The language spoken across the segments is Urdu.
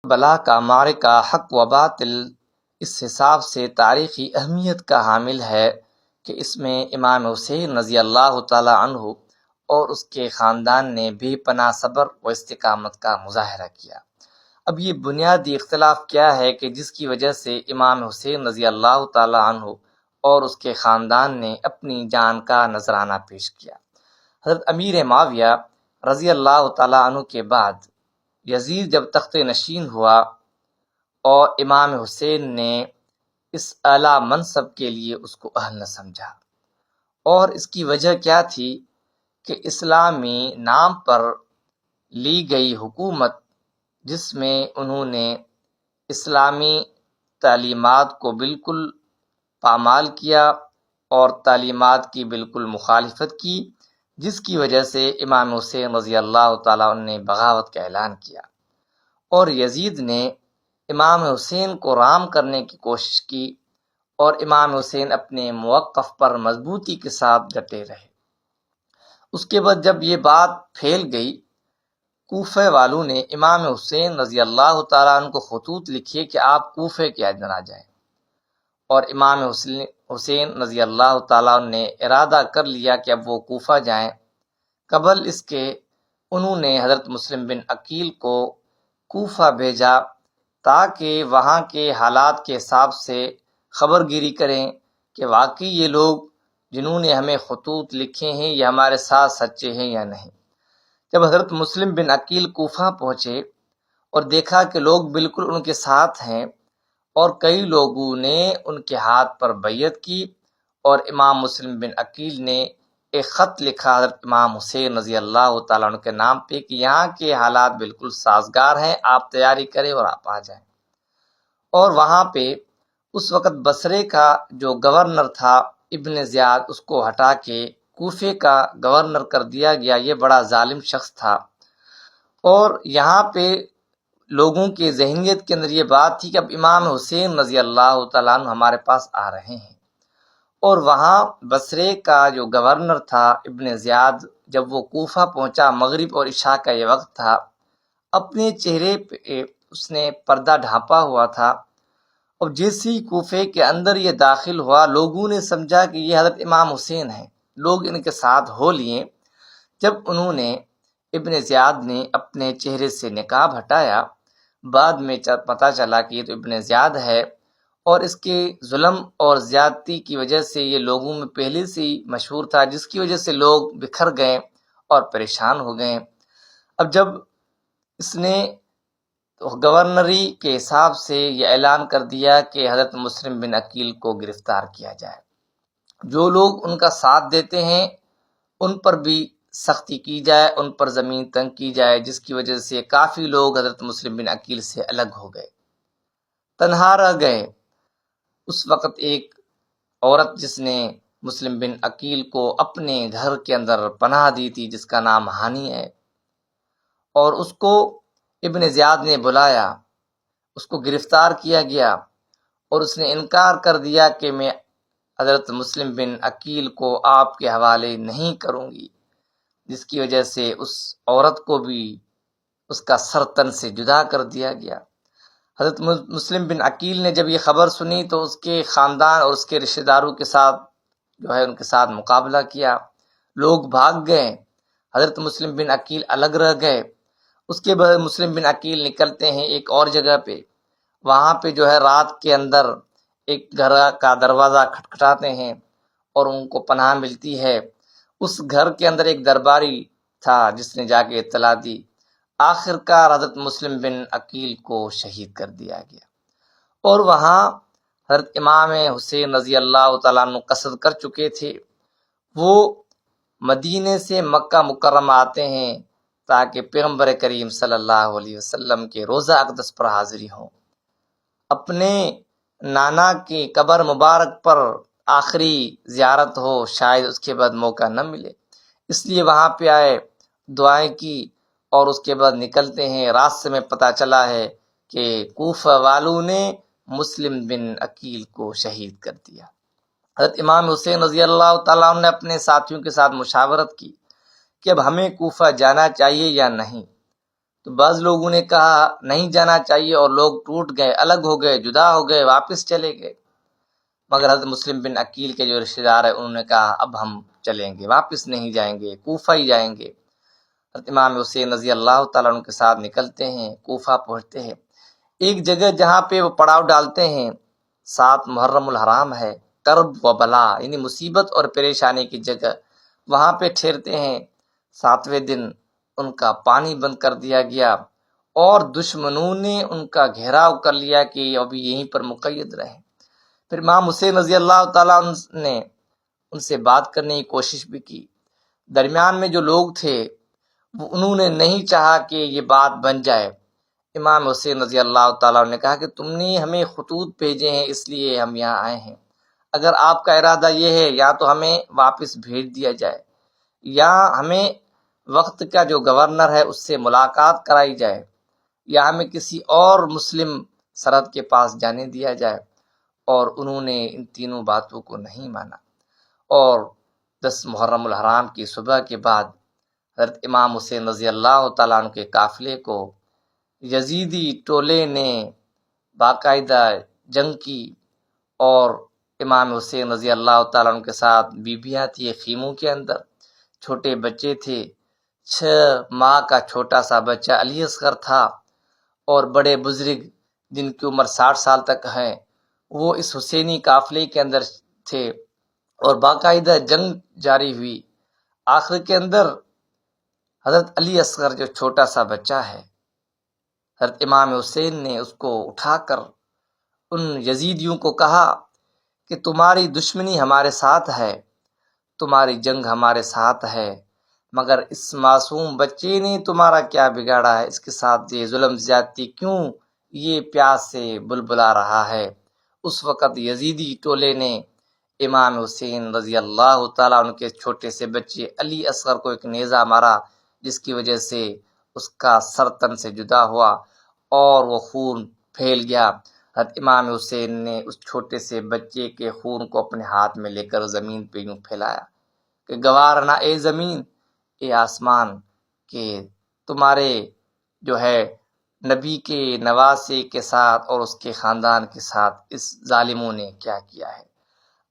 بلا کا معرکہ حق و باطل اس حساب سے تاریخی اہمیت کا حامل ہے کہ اس میں امام حسین رضی اللہ تعالی عنہ اور اس کے خاندان نے بے پناہ صبر و استقامت کا مظاہرہ کیا۔ اب یہ بنیادی اختلاف کیا ہے کہ جس کی وجہ سے امام حسین رضی اللہ تعالی عنہ اور اس کے خاندان نے اپنی جان کا نذرانہ پیش کیا۔ حضرت امیر معاویہ رضی اللہ تعالی عنہ کے بعد یزید جب تخت نشین ہوا اور امام حسین نے اس اعلیٰ منصب کے لیے اس کو اہل نہ سمجھا، اور اس کی وجہ کیا تھی کہ اسلامی نام پر لی گئی حکومت جس میں انہوں نے اسلامی تعلیمات کو بالکل پامال کیا اور تعلیمات کی بالکل مخالفت کی، جس کی وجہ سے امام حسین رضی اللہ تعالیٰ عنہ نے بغاوت کا اعلان کیا، اور یزید نے امام حسین کو رام کرنے کی کوشش کی، اور امام حسین اپنے موقف پر مضبوطی کے ساتھ ڈٹے رہے۔ اس کے بعد جب یہ بات پھیل گئی، کوفہ والوں نے امام حسین رضی اللہ تعالیٰ عنہ کو خطوط لکھے کہ آپ کوفے کے نہ جائیں، اور امام حسین رضی اللہ تعالیٰ عنہ نے ارادہ کر لیا کہ اب وہ کوفہ جائیں۔ قبل اس کے انہوں نے حضرت مسلم بن عقیل کو کوفہ بھیجا تاکہ وہاں کے حالات کے حساب سے خبر گیری کریں کہ واقعی یہ لوگ جنہوں نے ہمیں خطوط لکھے ہیں یہ ہمارے ساتھ سچے ہیں یا نہیں۔ جب حضرت مسلم بن عقیل کوفہ پہنچے اور دیکھا کہ لوگ بالکل ان کے ساتھ ہیں، اور کئی لوگوں نے ان کے ہاتھ پر بیعت کی، اور امام مسلم بن عقیل نے ایک خط لکھا حضرت امام حسین رضی اللہ تعالیٰ عنہ کے نام پہ کہ یہاں کے حالات بالکل سازگار ہیں، آپ تیاری کریں اور آپ آ جائیں۔ اور وہاں پہ اس وقت بصرے کا جو گورنر تھا ابن زیاد، اس کو ہٹا کے کوفے کا گورنر کر دیا گیا۔ یہ بڑا ظالم شخص تھا، اور یہاں پہ لوگوں کے ذہنیت کے اندر یہ بات تھی کہ اب امام حسین رضی اللہ تعالیٰ عنہ ہمارے پاس آ رہے ہیں۔ اور وہاں بصرے کا جو گورنر تھا ابن زیاد، جب وہ کوفہ پہنچا، مغرب اور عشاء کا یہ وقت تھا، اپنے چہرے پہ اس نے پردہ ڈھانپا ہوا تھا، اور جیسے ہی کوفے کے اندر یہ داخل ہوا، لوگوں نے سمجھا کہ یہ حضرت امام حسین ہیں، لوگ ان کے ساتھ ہو لیے۔ جب انہوں نے ابن زیاد نے اپنے چہرے سے نقاب ہٹایا، بعد میں پتہ چلا کہ یہ تو ابن زیاد ہے، اور اس کے ظلم اور زیادتی کی وجہ سے یہ لوگوں میں پہلے سے ہی مشہور تھا، جس کی وجہ سے لوگ بکھر گئے اور پریشان ہو گئے۔ اب جب اس نے گورنری کے حساب سے یہ اعلان کر دیا کہ حضرت مسلم بن عقیل کو گرفتار کیا جائے، جو لوگ ان کا ساتھ دیتے ہیں ان پر بھی سختی کی جائے، ان پر زمین تنگ کی جائے، جس کی وجہ سے کافی لوگ حضرت مسلم بن عقیل سے الگ ہو گئے، تنہا رہ گئے۔ اس وقت ایک عورت جس نے مسلم بن عقیل کو اپنے گھر کے اندر پناہ دی تھی، جس کا نام ہانی ہے، اور اس کو ابن زیاد نے بلایا، اس کو گرفتار کیا گیا، اور اس نے انکار کر دیا کہ میں حضرت مسلم بن عقیل کو آپ کے حوالے نہیں کروں گی، جس کی وجہ سے اس عورت کو بھی اس کا سر تن سے جدا کر دیا گیا۔ حضرت مسلم بن عقیل نے جب یہ خبر سنی تو اس کے خاندان اور اس کے رشتہ داروں کے ساتھ ان کے ساتھ مقابلہ کیا، لوگ بھاگ گئے، حضرت مسلم بن عقیل الگ رہ گئے۔ اس کے بعد مسلم بن عقیل نکلتے ہیں ایک اور جگہ پہ، وہاں پہ رات کے اندر ایک گھر کا دروازہ کھٹکھٹاتے ہیں اور ان کو پناہ ملتی ہے۔ اس گھر کے اندر ایک درباری تھا جس نے جا کے اطلاع دی۔ آخر کار حضرت مسلم بن عقیل کو شہید کر دیا گیا، اور وہاں حضرت امام حسین رضی اللہ تعالیٰ عنہ قصد کر چکے تھے۔ وہ مدینے سے مکہ مکرمہ آتے ہیں تاکہ پیغمبر کریم صلی اللہ علیہ وسلم کے روضہ اقدس پر حاضری ہوں، اپنے نانا کی قبر مبارک پر آخری زیارت ہو، شاید اس کے بعد موقع نہ ملے، اس لیے وہاں پہ آئے، دعائیں کی، اور اس کے بعد نکلتے ہیں۔ راستے میں پتہ چلا ہے کہ کوفہ والوں نے مسلم بن عقیل کو شہید کر دیا۔ حضرت امام حسین رضی اللہ تعالیٰ عنہ نے اپنے ساتھیوں کے ساتھ مشاورت کی کہ اب ہمیں کوفہ جانا چاہیے یا نہیں، تو تو بعض لوگوں نے کہا نہیں جانا چاہیے، اور لوگ ٹوٹ گئے، الگ ہو گئے، جدا ہو گئے، واپس چلے گئے۔ مگر حضرت مسلم بن عقیل کے جو رشتہ دار ہیں انہوں نے کہا اب ہم چلیں گے، واپس نہیں جائیں گے، کوفہ ہی جائیں گے۔ حضرت امام حسین رضی اللہ تعالیٰ عنہ کے ساتھ نکلتے ہیں، کوفہ پہنچتے ہیں۔ ایک جگہ جہاں پہ وہ پڑاؤ ڈالتے ہیں، 7 محرم الحرام ہے، کرب و بلا یعنی مصیبت اور پریشانی کی جگہ، وہاں پہ ٹھہرتے ہیں۔ 7ویں دن ان کا پانی بند کر دیا گیا، اور دشمنوں نے ان کا گھیراؤ کر لیا کہ ابھی یہیں پر مقید رہیں۔ پھر امام حسین رضی اللہ تعالیٰ عنہ نے ان سے بات کرنے کی کوشش بھی کی۔ درمیان میں جو لوگ تھے انہوں نے نہیں چاہا کہ یہ بات بن جائے۔ امام حسین رضی اللہ تعالیٰ عنہ نے کہا کہ تم نے ہمیں خطوط بھیجے ہیں، اس لیے ہم یہاں آئے ہیں۔ اگر آپ کا ارادہ یہ ہے یا تو ہمیں واپس بھیج دیا جائے، یا ہمیں وقت کا جو گورنر ہے اس سے ملاقات کرائی جائے، یا ہمیں کسی اور مسلم سرحد کے پاس جانے دیا جائے۔ اور انہوں نے ان تینوں باتوں کو نہیں مانا، اور 10 محرم الحرام کی صبح کے بعد حضرت امام حسین رضی اللہ تعالیٰ عنہ کے قافلے کو یزیدی ٹولے نے باقاعدہ جنگ کی، اور امام حسین رضی اللہ تعالیٰ عنہ کے ساتھ بیویاں تھیں خیموں کے اندر، چھوٹے بچے تھے، 6 ماہ کا چھوٹا سا بچہ علی اصغر تھا، اور بڑے بزرگ جن کی عمر 60 سال تک ہیں وہ اس حسینی قافلے کے اندر تھے، اور باقاعدہ جنگ جاری ہوئی۔ آخر کے اندر حضرت علی اصغر جو چھوٹا سا بچہ ہے، حضرت امام حسین نے اس کو اٹھا کر ان یزیدیوں کو کہا کہ تمہاری دشمنی ہمارے ساتھ ہے، تمہاری جنگ ہمارے ساتھ ہے، مگر اس معصوم بچے نے تمہارا کیا بگاڑا ہے؟ اس کے ساتھ یہ ظلم زیادتی کیوں یہ پیاس سے بلبلا رہا ہے؟ اس وقت یزیدی ٹولے نے امام حسین رضی اللہ تعالیٰ عنہ کے چھوٹے سے بچے علی اصغر کو ایک نیزہ مارا، جس کی وجہ سے اس کا سر تن سے جدا ہوا اور وہ خون پھیل گیا۔ حضرت امام حسین نے اس چھوٹے سے بچے کے خون کو اپنے ہاتھ میں لے کر زمین پہ یوں پھیلایا کہ گوار نہ اے زمین اے آسمان، کہ تمہارے جو ہے نبی کے نواسے کے ساتھ اور اس کے خاندان کے ساتھ اس ظالموں نے کیا کیا ہے۔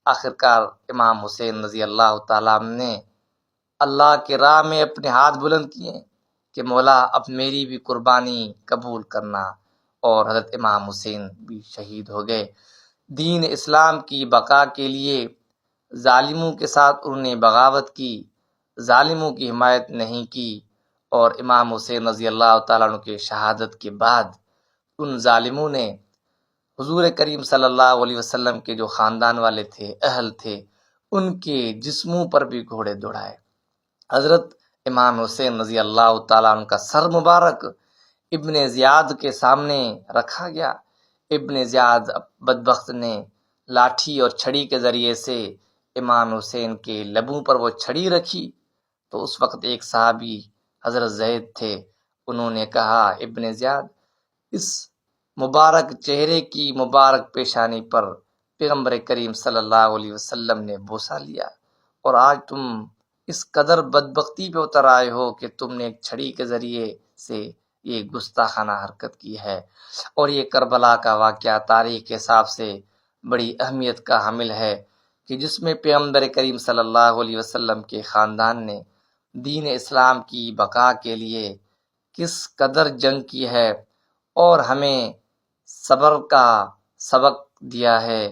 آخرکار امام حسین رضی اللہ تعالیٰ عنہ نے اللہ کے راہ میں اپنے ہاتھ بلند کیے کہ مولا اب میری بھی قربانی قبول کرنا، اور حضرت امام حسین بھی شہید ہو گئے۔ دین اسلام کی بقا کے لیے ظالموں کے ساتھ انہوں نے بغاوت کی، ظالموں کی حمایت نہیں کی، اور امام حسین رضی اللہ تعالیٰ عنہ کے شہادت کے بعد ان ظالموں نے حضور کریم صلی اللہ علیہ وسلم کے جو خاندان والے تھے، اہل تھے، ان کے جسموں پر بھی گھوڑے دوڑائے۔ حضرت امام حسین رضی اللہ تعالیٰ عنہ کا سر مبارک ابن زیاد کے سامنے رکھا گیا۔ ابن زیاد بدبخت نے لاٹھی اور چھڑی کے ذریعے سے امام حسین کے لبوں پر وہ چھڑی رکھی، تو اس وقت ایک صحابی حضرت زید تھے، انہوں نے کہا ابن زیاد، اس مبارک چہرے کی مبارک پیشانی پر پیغمبر کریم صلی اللہ علیہ وسلم نے بوسہ لیا، اور آج تم اس قدر بدبختی پہ اتر آئے ہو کہ تم نے ایک چھڑی کے ذریعے سے یہ گستاخانہ حرکت کی ہے۔ اور یہ کربلا کا واقعہ تاریخ کے حساب سے بڑی اہمیت کا حامل ہے، کہ جس میں پیغمبر کریم صلی اللہ علیہ وسلم کے خاندان نے دین اسلام کی بقا کے لیے کس قدر جنگ کی ہے، اور ہمیں صبر کا سبق دیا ہے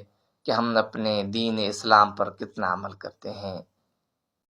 کہ ہم اپنے دین اسلام پر کتنا عمل کرتے ہیں۔